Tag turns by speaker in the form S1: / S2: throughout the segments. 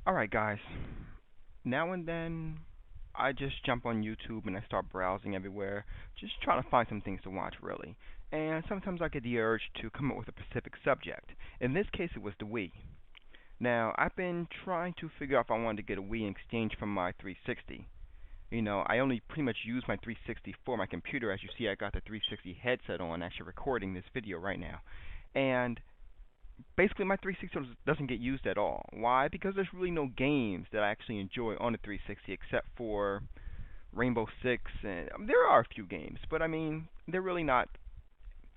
S1: Alright guys, now and then I just jump on YouTube and I start browsing everywhere, just trying to find some things to watch really. And sometimes I get the urge to come up with a specific subject. In this case it was the Wii. Now, I've been trying to figure out if I wanted to get a Wii in exchange for my 360. I only pretty much use my 360 for my computer. As you see, I got the 360 headset on, actually recording this video right now. And basically my 360 doesn't get used at all. Why? Because there's really no games that I actually enjoy on the 360 except for Rainbow Six, and there are a few games, but I mean, they're really not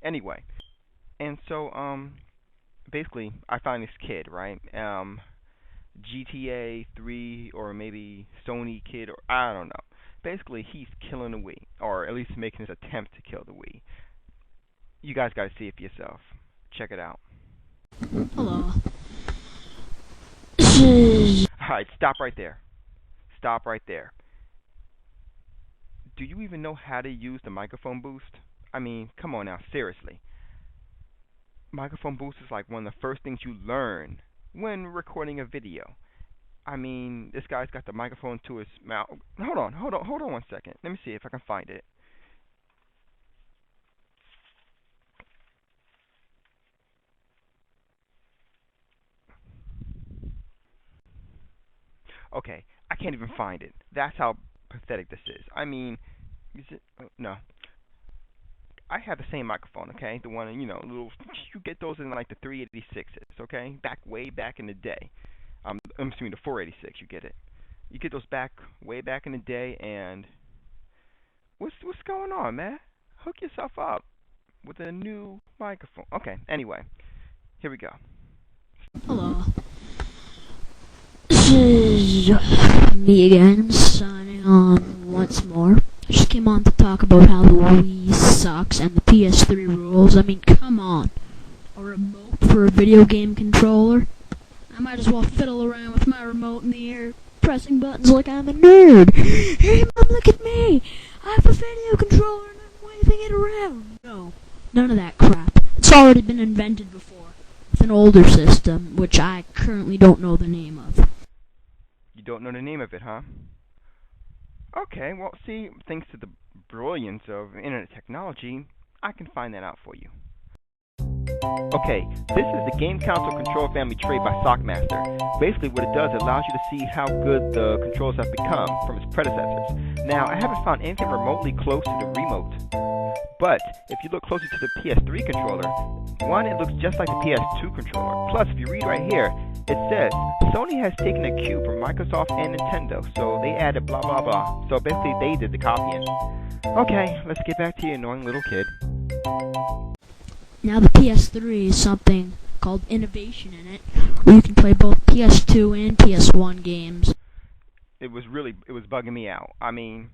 S1: anyway. And so basically I find this kid, right? GTA 3 or maybe Sony kid, or I don't know. Basically he's killing the Wii, or at least making his attempt to kill the Wii. You guys got to see it for yourself. Check it out.
S2: Hello.
S1: Alright, stop right there. Stop right there. Do you even know how to use the microphone boost? I mean, come on now, seriously. Microphone boost is like one of the first things you learn when recording a video. I mean, this guy's got the microphone to his mouth. Hold on 1 second. Let me see if I can find it. Okay, I can't even find it. That's how pathetic this is. I mean, is it? No. I have the same microphone, okay? The one, little, you get those in like the 386s, okay? Way back in the day. I'm assuming the 486, you get it. You get those way back in the day, and what's going on, man? Hook yourself up with a new microphone. Okay, anyway, here we go.
S2: Hello. This is me again, signing on once more. I just came on to talk about how the Wii sucks and the PS3 rules. I mean, come on. A remote for a video game controller? I might as well fiddle around with my remote in the air, pressing buttons like I'm a nerd. Hey, Mom, look at me! I have a video controller and I'm waving it around. No, none of that crap. It's already been invented before, with an older system, which I currently don't know the name of.
S1: You don't know the name of it, huh? Okay, well, see, thanks to the brilliance of internet technology, I can find that out for you. Okay, this is the Game Console Control Family Tray by Sockmaster. Basically what it does, it allows you to see how good the controls have become from its predecessors. Now, I haven't found anything remotely close to the remote, but if you look closer to the PS3 controller, one, it looks just like the PS2 controller. Plus, if you read right here, it says, Sony has taken a cue from Microsoft and Nintendo, so they added blah blah blah. So basically they did the copying. Okay, let's get back to your annoying little kid.
S2: Now the PS3 is something called innovation in it, where you can play both PS2 and PS1 games.
S1: It was bugging me out. I mean,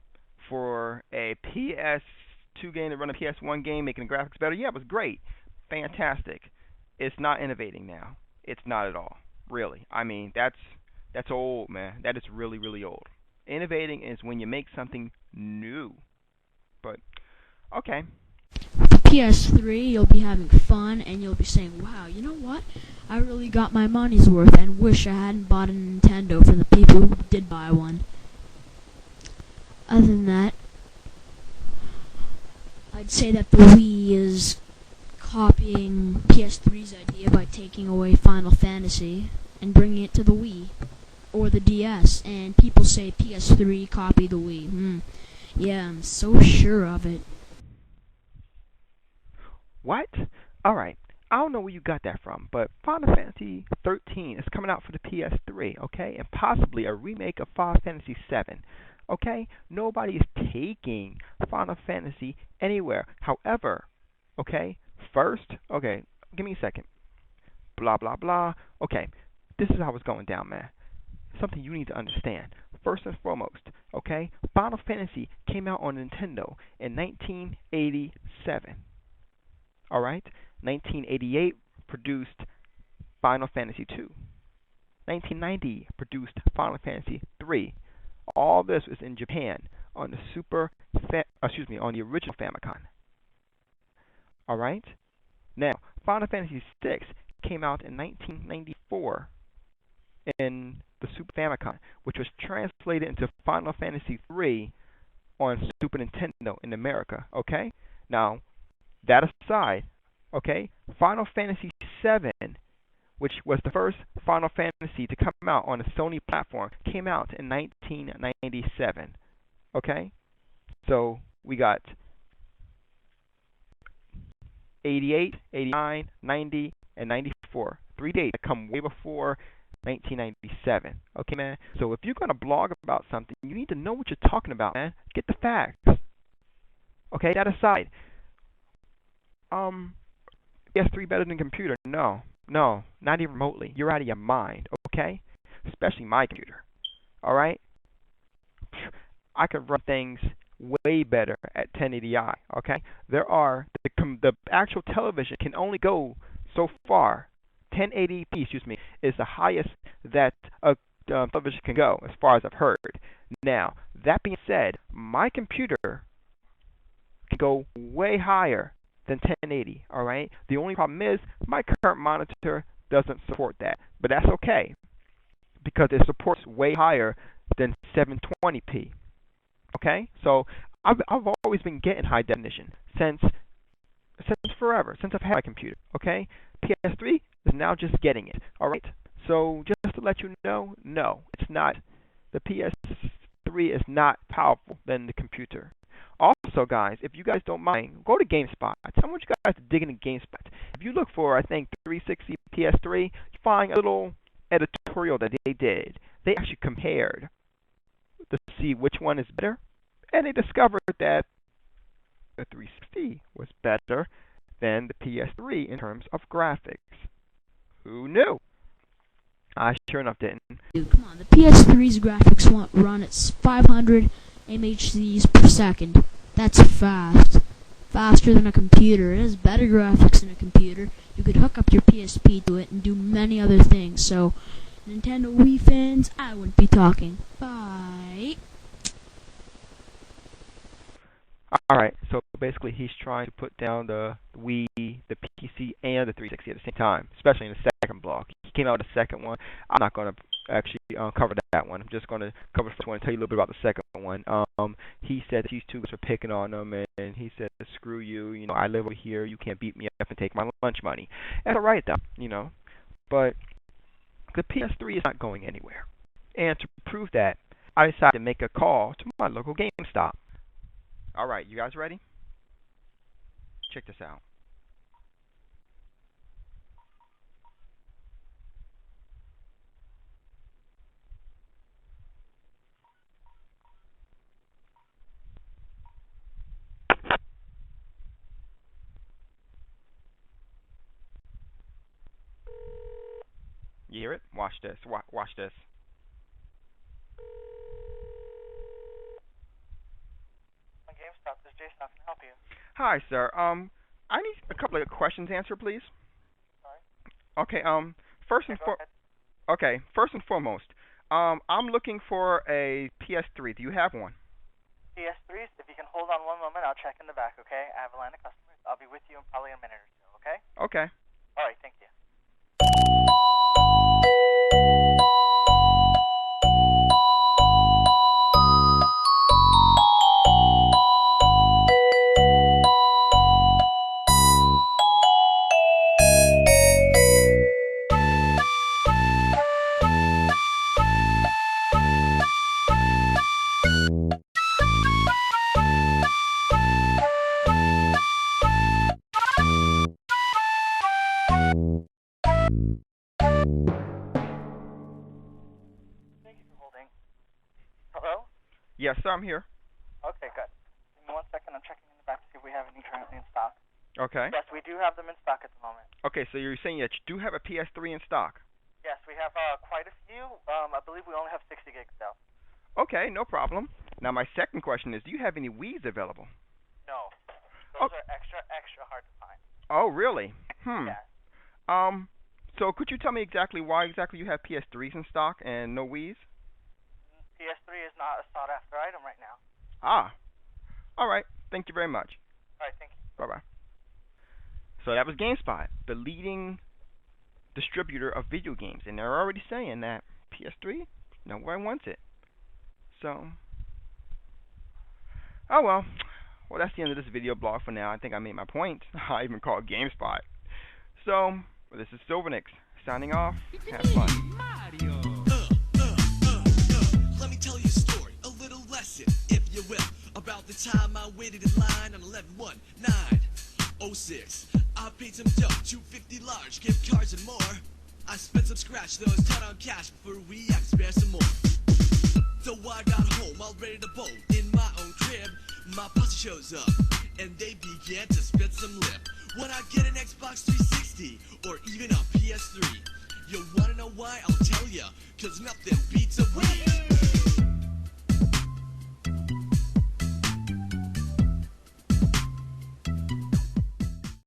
S1: for a PS2 game to run a PS1 game, making the graphics better, yeah, it was great. Fantastic. It's not innovating now. It's not at all. Really. I mean, that's old, man. That is really, really old. Innovating is when you make something new. But, okay.
S2: With the PS3, you'll be having fun, and you'll be saying, wow, you know what? I really got my money's worth, and wish I hadn't bought a Nintendo for the people who did buy one. Other than that, I'd say that the Wii is copying PS3's idea by taking away Final Fantasy and bringing it to the Wii or the DS, and people say PS3 copied the Wii. Yeah, I'm so sure of it.
S1: What? Alright, I don't know where you got that from, but Final Fantasy 13 is coming out for the PS3, okay? And possibly a remake of Final Fantasy 7, okay? Nobody is taking Final Fantasy anywhere. However, okay, first, okay, give me a second. Blah, blah, blah. Okay, this is how it's going down, man. Something you need to understand. First and foremost, okay, Final Fantasy came out on Nintendo in 1987. Alright? 1988 produced Final Fantasy 2. 1990 produced Final Fantasy 3. All this was in Japan on the on the original Famicom. Alright? Now, Final Fantasy 6 came out in 1994. in the Super Famicom, which was translated into Final Fantasy III on Super Nintendo in America. Okay, now that aside, okay, Final Fantasy VII, which was the first Final Fantasy to come out on a Sony platform, came out in 1997. Okay, so we got 88, 89, 90, and 94. 3 days that come way before 1997. Okay, man? So if you're going to blog about something, you need to know what you're talking about, man. Get the facts. Okay, that aside, PS3 better than computer? No, not even remotely. You're out of your mind, okay? Especially my computer. All right? I could run things way better at 1080i, okay? The actual television can only go so far. 1080p, is the highest that a television can go, as far as I've heard. Now, that being said, my computer can go way higher than 1080, all right? The only problem is my current monitor doesn't support that, but that's okay because it supports way higher than 720p. Okay, so I've always been getting high definition since forever, since I've had my computer. Okay, PS3 is now just getting it. All right, so just to let you know, no, it's not. The PS3 is not powerful than the computer. Also, guys, if you guys don't mind, go to GameSpot. I want you guys to dig into GameSpot. If you look for, I think, 360 PS3, you find a little editorial that they did. They actually compared to see which one is better, and they discovered that the 360 was better than the PS3 in terms of graphics. Who knew? I sure enough didn't.
S2: Dude, come on, the PS3's graphics won't run at 500 MHz per second. That's fast. Faster than a computer. It has better graphics than a computer. You could hook up your PSP to it and do many other things. So, Nintendo Wii fans, I wouldn't be talking. Bye.
S1: Alright, so basically he's trying to put down the Wii, the PC, and the 360 at the same time, especially in the second block. He came out with the second one. I'm not going to actually cover that one. I'm just going to cover the first one and tell you a little bit about the second one. He said that these two guys were picking on him, and he said, screw you, I live over here, you can't beat me up and take my lunch money. That's alright though, but the PS3 is not going anywhere. And to prove that, I decided to make a call to my local GameStop. Alright, you guys ready? Check this out. You hear it? Watch this. Watch this.
S3: GameStop, this is Jason. How can I help you?
S1: Hi, sir. I need a couple of questions answered, please.
S3: Sorry?
S1: Okay. First and foremost, I'm looking for a PS3. Do you have one?
S3: PS3s, if you can hold on one moment, I'll check in the back, okay? I have a line of customers. I'll be with you in probably a minute or so, okay?
S1: Okay.
S3: All right, thank you. Thank you for holding. Hello?
S1: Yes, sir. I'm here.
S3: Okay, good. Give me 1 second. I'm checking in the back to see if we have any currently in stock.
S1: Okay.
S3: Yes, we do have them in stock at the moment.
S1: Okay, so you're saying that you do have a PS3 in stock?
S3: Yes, we have quite a few. I believe we only have 60 gigs though.
S1: Okay, no problem. Now, my second question is, do you have any Wiis available?
S3: No. Those are extra hard to find.
S1: Oh, really?
S3: Yes.
S1: So could you tell me exactly why you have PS3s in stock and no Wiis?
S3: PS3 is not a sought after item right now.
S1: Ah. All right. Thank you very much.
S3: All right, thank you.
S1: Bye-bye. So that was GameSpot, the leading distributor of video games, and they're already saying that PS3, nobody wants it. So, oh well. Well, that's the end of this video blog for now. I think I made my point. I even called GameSpot. So, well, this is Silvernix signing off. Have fun.
S4: Let me tell you a story, a little lesson, if you will, about the time I waited in line on 11/1/9/06. I paid some dough, $250 large, gift cards and more. I spent some scratch, those cut on cash before we had to spare some more. So I got home, all ready to bolt in my own crib. My posse shows up, and they began to spit some lip. When I get an Xbox 360, or even a PS3, you wanna know why? I'll tell ya, 'cause nothing